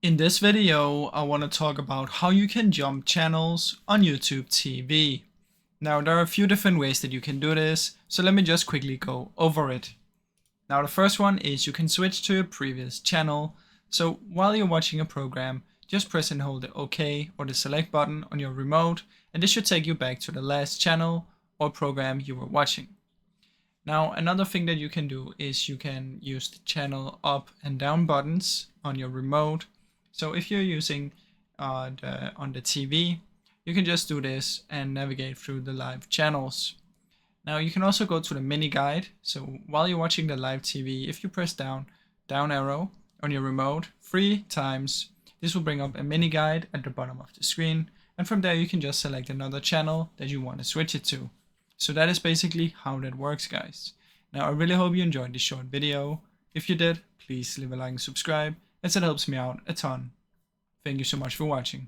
In this video, I want to talk about how you can jump channels on YouTube TV. Now, there are a few different ways that you can do this, so let me just quickly go over it. Now, the first one is you can switch to a previous channel. So while you're watching a program, just press and hold the OK or the select button on your remote, and this should take you back to the last channel or program you were watching. Now, another thing that you can do is you can use the channel up and down buttons on your remote. So if you're using on the TV, you can just do this and navigate through the live channels. Now you can also go to the mini guide. So while you're watching the live TV, if you press down arrow on your remote 3 times, this will bring up a mini guide at the bottom of the screen. And from there you can just select another channel that you want to switch it to. So that is basically how that works, guys. Now I really hope you enjoyed this short video. If you did, please leave a like and subscribe, as it helps me out a ton. Thank you so much for watching.